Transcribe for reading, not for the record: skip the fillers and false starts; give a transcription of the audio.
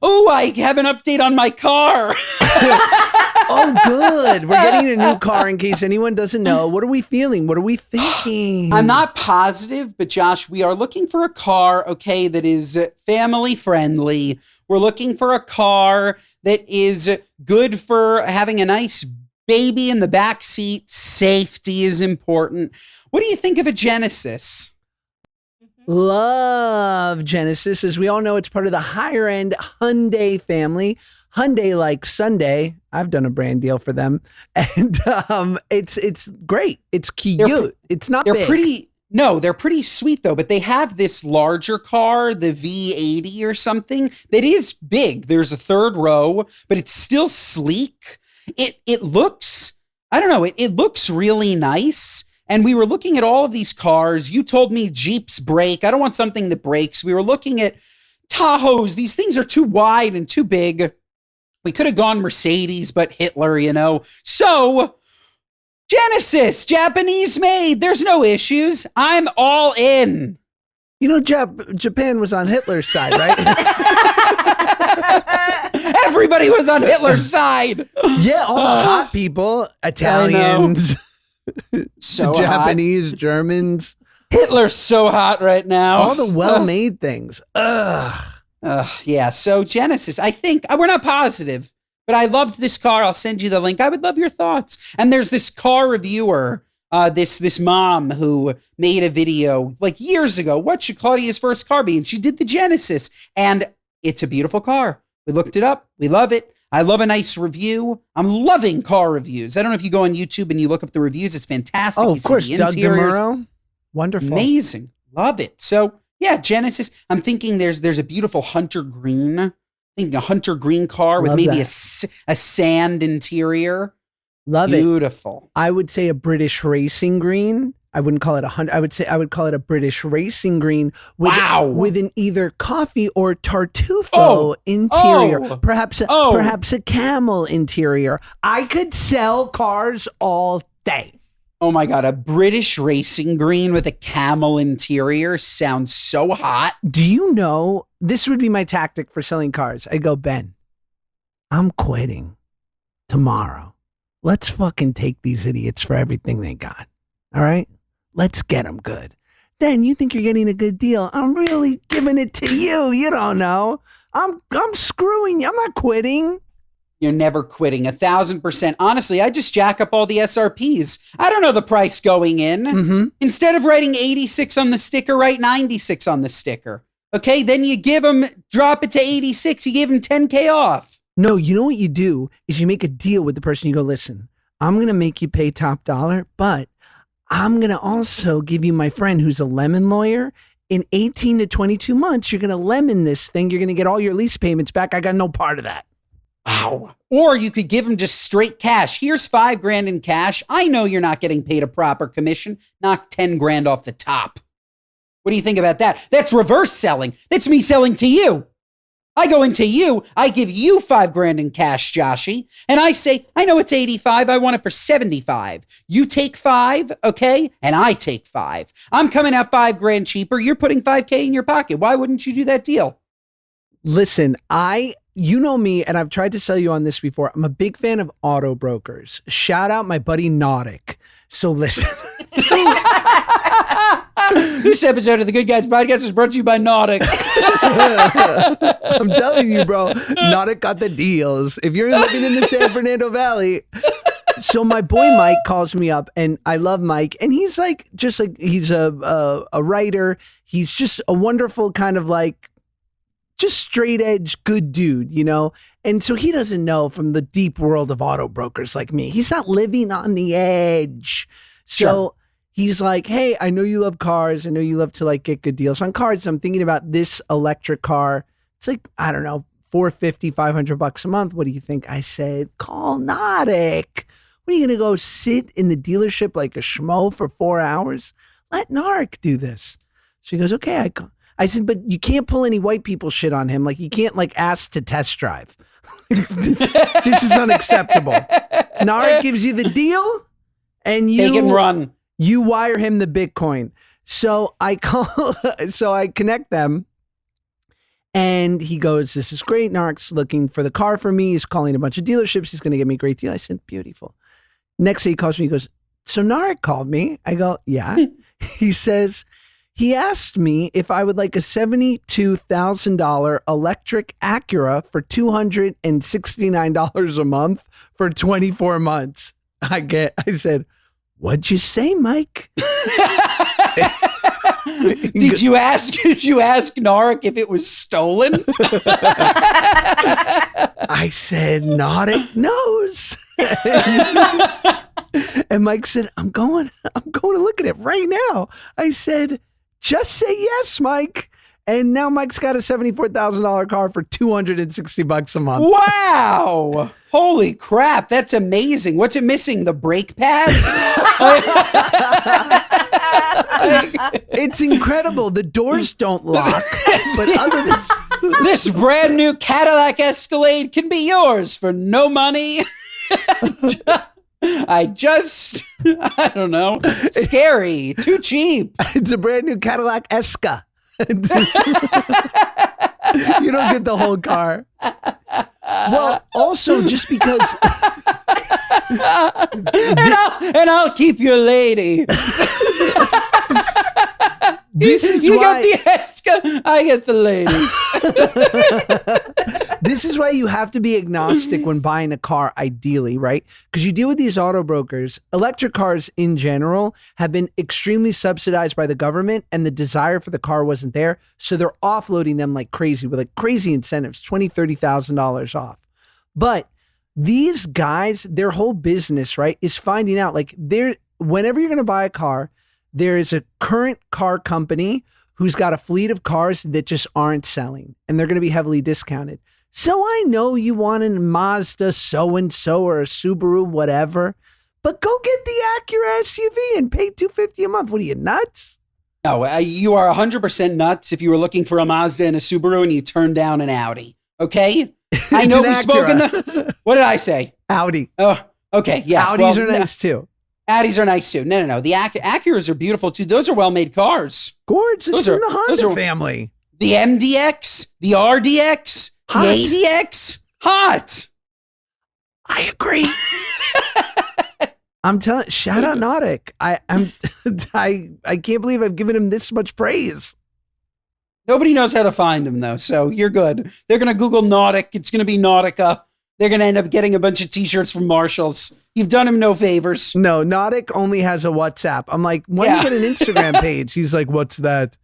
Oh, I have an update on my car. Oh, good. We're getting a new car in case anyone doesn't know. What are we feeling? What are we thinking? I'm not positive, but Josh, we are looking for a car, okay, that is family friendly. We're looking for a car that is good for having a nice baby in the back seat. Safety is important. What do you think of a Genesis? Love Genesis. As we all know, it's part of the higher end Hyundai family. Hyundai like Sunday. I've done a brand deal for them, and it's great. It's cute. It's not. They're big. pretty. No, they're pretty sweet though. But they have this larger car, the V80 or something, that is big. There's a third row, but it's still sleek. It looks. I don't know. It looks really nice. And we were looking at all of these cars. You told me Jeeps break. I don't want something that breaks. We were looking at Tahoes. These things are too wide and too big. We could have gone Mercedes, but Hitler, you know. So, Genesis, Japanese made. There's no issues. I'm all in. You know, Japan was on Hitler's side, right? Everybody was on Hitler's side. Yeah, all the hot people, Italians, So Japanese, hot. Germans. Hitler's so hot right now. All the well-made things. Yeah, so Genesis, I think, we're not positive, but I loved this car. I'll send you the link. I would love your thoughts. And there's this car reviewer, this mom who made a video like years ago. What should Claudia's first car be? And she did the Genesis. And it's a beautiful car. We looked it up. We love it. I love a nice review. I'm loving car reviews. I don't know if you go on YouTube and you look up the reviews. It's fantastic. Oh, of course. Doug DeMuro. Wonderful. Amazing. Love it. So, yeah, Genesis. I'm thinking there's a beautiful hunter green. I'm thinking a hunter green car with maybe a sand interior. Love it. Beautiful. I would say a British racing green. I wouldn't call it a hunter. I would call it a British racing green with an either coffee or tartufo interior. Perhaps a camel interior. I could sell cars all day. Oh my God, a British racing green with a camel interior sounds so hot. Do you know, this would be my tactic for selling cars. I go, Ben, I'm quitting tomorrow. Let's fucking take these idiots for everything they got. All right? Let's get them good. Then you think you're getting a good deal. I'm really giving it to you. You don't know. I'm screwing you. I'm not quitting. You're never quitting. 1,000%. Honestly, I just jack up all the SRPs. I don't know the price going in. Mm-hmm. Instead of writing 86 on the sticker, write 96 on the sticker. Okay, then you give them, drop it to 86. You give them 10K off. No, you know what you do is you make a deal with the person. You go, listen, I'm going to make you pay top dollar, but I'm going to also give you my friend who's a lemon lawyer. In 18 to 22 months, you're going to lemon this thing. You're going to get all your lease payments back. I got no part of that. Wow. Or you could give them just straight cash. Here's $5,000 in cash. I know you're not getting paid a proper commission. Knock 10 grand off the top. What do you think about that? That's reverse selling. That's me selling to you. I go into you, I give you $5,000 in cash, Joshy, and I say, I know it's 85, I want it for 75. You take 5, okay? And I take 5. I'm coming out $5,000 cheaper. You're putting $5K in your pocket. Why wouldn't you do that deal? Listen, you know me, and I've tried to sell you on this before. I'm a big fan of auto brokers. Shout out my buddy Nautic. So listen. This episode of the Good Guys Podcast is brought to you by Nautic. I'm telling you, bro. Nautic got the deals. If you're living in the San Fernando Valley. So my boy Mike calls me up, and I love Mike. And he's like, he's a writer. He's just a wonderful kind of like, just straight edge, good dude, you know? And so he doesn't know from the deep world of auto brokers like me. He's not living on the edge. So he's like, hey, I know you love cars. I know you love to like get good deals on cars. I'm thinking about this electric car. It's like, I don't know, $450, $500 a month. What do you think? I said, call Nautic. What are you going to go sit in the dealership like a schmo for 4 hours? Let Narc do this. So he goes, okay, I said, but you can't pull any white people shit on him. Like you can't like ask to test drive. this is unacceptable. Narc gives you the deal and you can run. You wire him the Bitcoin. So I connect them And he goes, this is great. Nark's looking for the car for me. He's calling a bunch of dealerships. He's going to give me a great deal. I said, beautiful. Next day he calls me. He goes, so Nark called me. I go, yeah. He says, he asked me if I would like a $72,000 electric Acura for $269 a month for 24 months. I said, what'd you say, Mike? Did you ask Nark if it was stolen? I said, Nark knows. And Mike said, I'm going to look at it right now. I said, just say yes, Mike. And now Mike's got a $74,000 car for $260 a month. Wow. Holy crap. That's amazing. What's it missing? The brake pads? It's incredible. The doors don't lock. But other than this brand new Cadillac Escalade can be yours for no money. I don't know. Scary. Too cheap. It's a brand new Cadillac Esca. You don't get the whole car. Well, also just because and I'll keep your lady. This is you why get the Esca, I get the lady. This is why you have to be agnostic when buying a car, ideally, right? Because you deal with these auto brokers. Electric cars in general have been extremely subsidized by the government, and the desire for the car wasn't there. So they're offloading them like crazy with like crazy incentives, $20,000, $30,000 off. But these guys, their whole business, right, is finding out like whenever you're going to buy a car, there is a current car company who's got a fleet of cars that just aren't selling, and they're going to be heavily discounted. So I know you want a Mazda so-and-so or a Subaru, whatever, but go get the Acura SUV and pay $250 a month. What are you, nuts? No, you are 100% nuts if you were looking for a Mazda and a Subaru and you turned down an Audi. Okay? I know we spoke in the... What did I say? Audi. Oh, okay, yeah. Audis are nice too. Audis are nice too. No. The Acuras are beautiful too. Those are well-made cars. Gorge, it's in the Honda family. The MDX, the RDX, hot. The ADX, hot. I agree. I'm telling. Shout out Nautic. I can't believe I've given him this much praise. Nobody knows how to find him though, so you're good. They're gonna Google Nautic. It's gonna be Nautica. They're going to end up getting a bunch of t-shirts from Marshalls. You've done him no favors. No, Nautic only has a WhatsApp. I'm like, why do you get an Instagram page? He's like, what's that?